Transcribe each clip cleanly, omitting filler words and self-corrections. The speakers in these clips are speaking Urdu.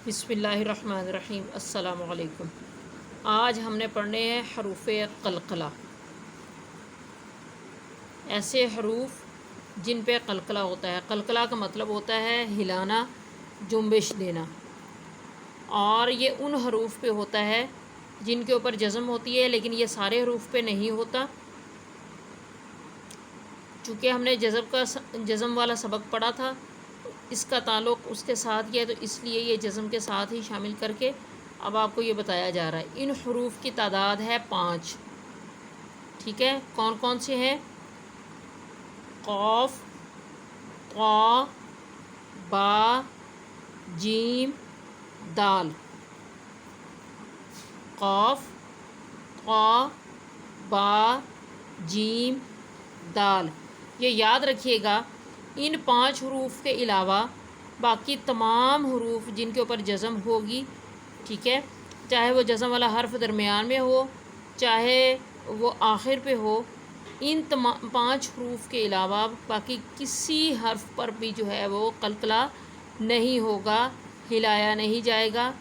بسم اللہ الرحمن الرحیم۔ السلام علیکم۔ آج ہم نے پڑھنے ہیں حروف قلقلہ، ایسے حروف جن پہ قلقلہ ہوتا ہے۔ قلقلہ کا مطلب ہوتا ہے ہلانا، جنبش دینا، اور یہ ان حروف پہ ہوتا ہے جن کے اوپر جزم ہوتی ہے، لیکن یہ سارے حروف پہ نہیں ہوتا۔ چونکہ ہم نے جزم والا سبق پڑھا تھا، اس کا تعلق اس کے ساتھ ہے، تو اس لیے یہ جزم کے ساتھ ہی شامل کر کے اب آپ کو یہ بتایا جا رہا ہے۔ ان حروف کی تعداد ہے 5۔ ٹھیک ہے، کون کون سے ہیں؟ قاف، طا، با، جیم، دال۔ قاف، طا، با، جیم، دال۔ یہ یاد رکھیے گا، ان 5 حروف کے علاوہ باقی تمام حروف جن کے اوپر جزم ہوگی، ٹھیک ہے، چاہے وہ جزم والا حرف درمیان میں ہو، چاہے وہ آخر پہ ہو، ان 5 حروف کے علاوہ باقی کسی حرف پر بھی جو ہے وہ قلقلہ نہیں ہوگا، ہلایا نہیں جائے گا۔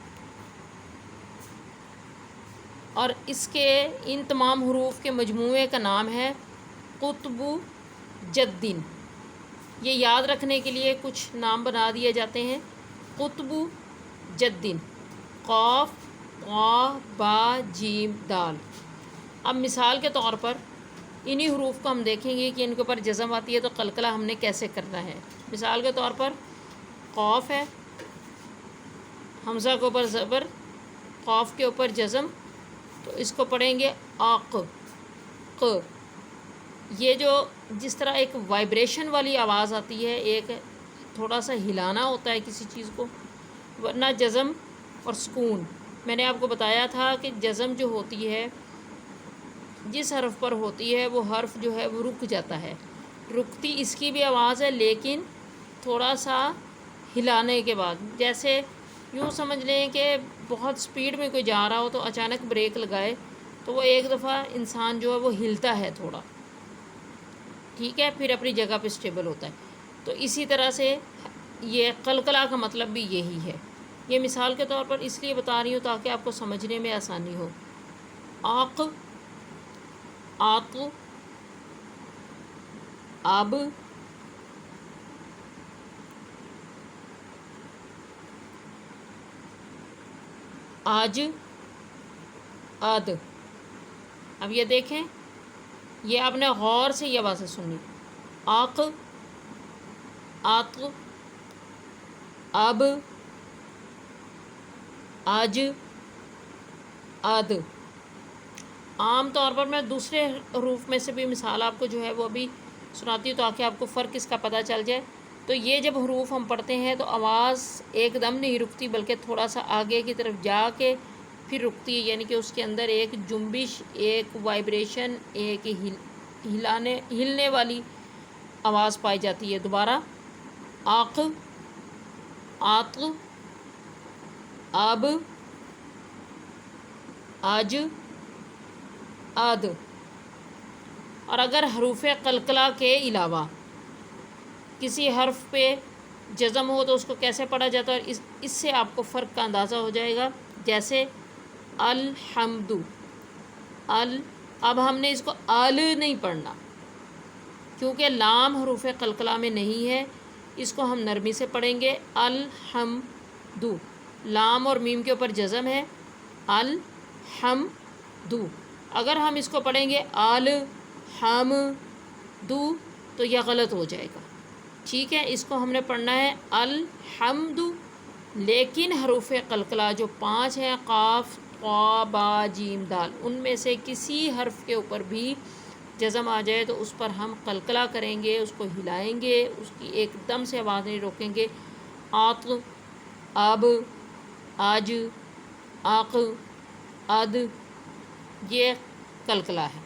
اور اس کے ان تمام حروف کے مجموعے کا نام ہے قطب جدن۔ یہ یاد رکھنے کے لیے کچھ نام بنا دیے جاتے ہیں۔ قطب جدن، قاف، طا، با، جیم، دال۔ اب مثال کے طور پر انہی حروف کو ہم دیکھیں گے کہ ان کے اوپر جزم آتی ہے تو قلقلہ ہم نے کیسے کرنا ہے۔ مثال کے طور پر قاف ہے، حمزہ کے اوپر زبر، قاف کے اوپر جزم، تو اس کو پڑھیں گے آق، ق۔ یہ جو جس طرح ایک وائبریشن والی آواز آتی ہے، ایک تھوڑا سا ہلانا ہوتا ہے کسی چیز کو، ورنہ جزم اور سکون میں نے آپ کو بتایا تھا کہ جزم جو ہوتی ہے جس حرف پر ہوتی ہے وہ حرف جو ہے وہ رک جاتا ہے، رکتی اس کی بھی آواز ہے لیکن تھوڑا سا ہلانے کے بعد، جیسے یوں سمجھ لیں کہ بہت سپیڈ میں کوئی جا رہا ہو تو اچانک بریک لگائے تو وہ ایک دفعہ انسان جو ہے وہ ہلتا ہے تھوڑا، ٹھیک ہے، پھر اپنی جگہ پہ اسٹیبل ہوتا ہے۔ تو اسی طرح سے یہ قلقلہ کا مطلب بھی یہی ہے۔ یہ مثال کے طور پر اس لیے بتا رہی ہوں تاکہ آپ کو سمجھنے میں آسانی ہو۔ آق، آق، اب، آج، اد۔ اب یہ دیکھیں، یہ آپ نے غور سے یہ آوازیں سنی۔ آق، آق، اب، آج، اد۔ عام طور پر میں دوسرے حروف میں سے بھی مثال آپ کو جو ہے وہ ابھی سناتی ہوں تاکہ آپ کو فرق اس کا پتہ چل جائے۔ تو یہ جب حروف ہم پڑھتے ہیں تو آواز ایک دم نہیں رکتی بلکہ تھوڑا سا آگے کی طرف جا کے پھر رکتی ہے، یعنی کہ اس کے اندر ایک جنبش، ایک وائبریشن، ایک ہلنے والی آواز پائی جاتی ہے۔ دوبارہ آق، آق، اب، آج، اد۔ اور اگر حروف قلقلہ کے علاوہ کسی حرف پہ جزم ہو تو اس کو کیسے پڑھا جاتا ہے، اور اس سے آپ کو فرق کا اندازہ ہو جائے گا۔ جیسے الحمد، اب ہم نے اس کو نہیں پڑھنا کیونکہ لام حروف قلقلہ میں نہیں ہے، اس کو ہم نرمی سے پڑھیں گے۔ الحمد، لام اور میم کے اوپر جزم ہے، الحمد۔ اگر ہم اس کو پڑھیں گے الحمد تو یہ غلط ہو جائے گا، ٹھیک ہے۔ اس کو ہم نے پڑھنا ہے الحمد، لیکن حروف قلقلہ جو 5 ہیں، قاف، طا، با، جیم، دال، ان میں سے کسی حرف کے اوپر بھی جزم آ جائے تو اس پر ہم قلقلہ کریں گے، اس کو ہلائیں گے، اس کی ایک دم سے آواز نہیں روکیں گے۔ آق، اب، آج، آق، اد، یہ قلقلہ ہے۔